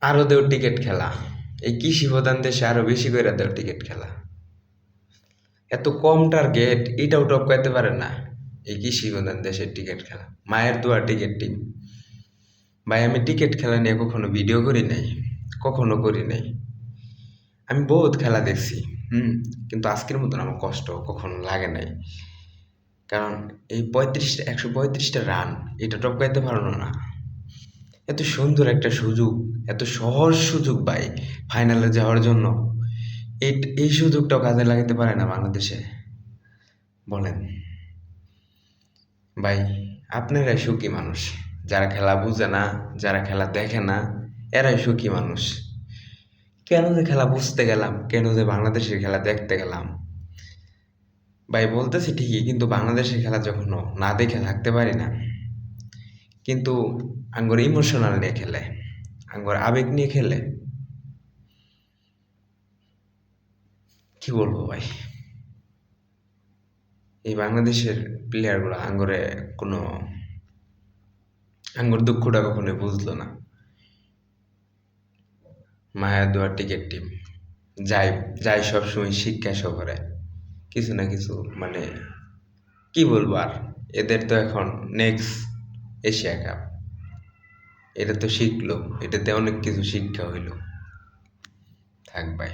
আরো দেও টিকিট খেলা, এই কৃষি প্রধান দেশে আরো বেশি করে দেও টিকিট খেলা। এত কম টার্গেট এটাও টপকাইতে পারে না এই কৃষি প্রধান দেশের টিকিট খেলা। মায়ের দোয়া টিকিট টিম। ভাই আমি টিকিট খেলা নিয়ে কখনো ভিডিও করি নাই, কখনো করি নাই। আমি বহুত খেলা দেখছি, কিন্তু আজকের মতন আমার কষ্ট কখনো লাগে নাই। কারণ এই 135টা রান এটা টপকাইতে পারলো না। এত সুন্দর একটা সুযোগ, এত সহজ সুযোগ ভাই, ফাইনালে যাওয়ার জন্য। এই এই সুযোগটাও কাজে লাগাতে পারে না বাংলাদেশে, বলেন ভাই। আপনারাই সুখী মানুষ, যারা খেলা বুঝে না, যারা খেলা দেখে না, এরাই সুখী মানুষ। কেন যে খেলা বুঝতে গেলাম, কেন যে বাংলাদেশের খেলা দেখতে গেলাম ভাই, বলতেছি ঠিকই, কিন্তু বাংলাদেশের খেলা যখনও না দেখে থাকতে পারি না। কিন্তু আঙ্গর ইমোশনাল নিয়ে খেলে, আঙ্গর আবেগ নিয়ে খেলে, কি বলবো ভাই। এই বাংলাদেশের প্লেয়ারগুলো আঙ্গরে কোনো, আঙ্গর দুঃখটা কখনোই বুঝলো না। মায়া দোয়ার টিকিট টিম যাই যাই সবসময় শিক্ষা সফরে কিছু না কিছু, মানে কি বলবো আর। এদের তো এখন নেক্সট এশিয়া কাপ, এটা তো শিখলো, এটাতে অনেক কিছু শিক্ষা হইলো। থাক ভাই।